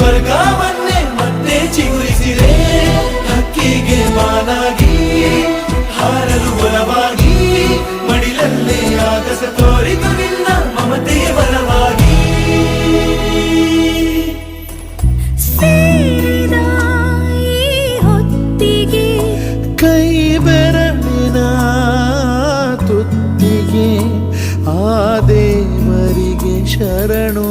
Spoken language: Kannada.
ಸ್ವರ್ಗವನ್ನೇ ಮತ್ತೆ ಚಿಗುರಿಸಿದೆ ಹಕ್ಕಿಗೆ ಮಾನಾಗಿ ಹಾರಲು ಬಲವಾಗಿ ಮಡಿಲಲ್ಲೇ ಆಗಸ ತೋರಿತು ನಿನ್ನ ಮಮತೆಯ ಬಲವಾಗಿ ಸೇರಿದ ಈ ಹೊತ್ತಿಗೆ ಕೈ ಬೆರಳಿನ ತುತ್ತಿಗೆ ಆ ದೇವರಿಗೆ ಶರಣು.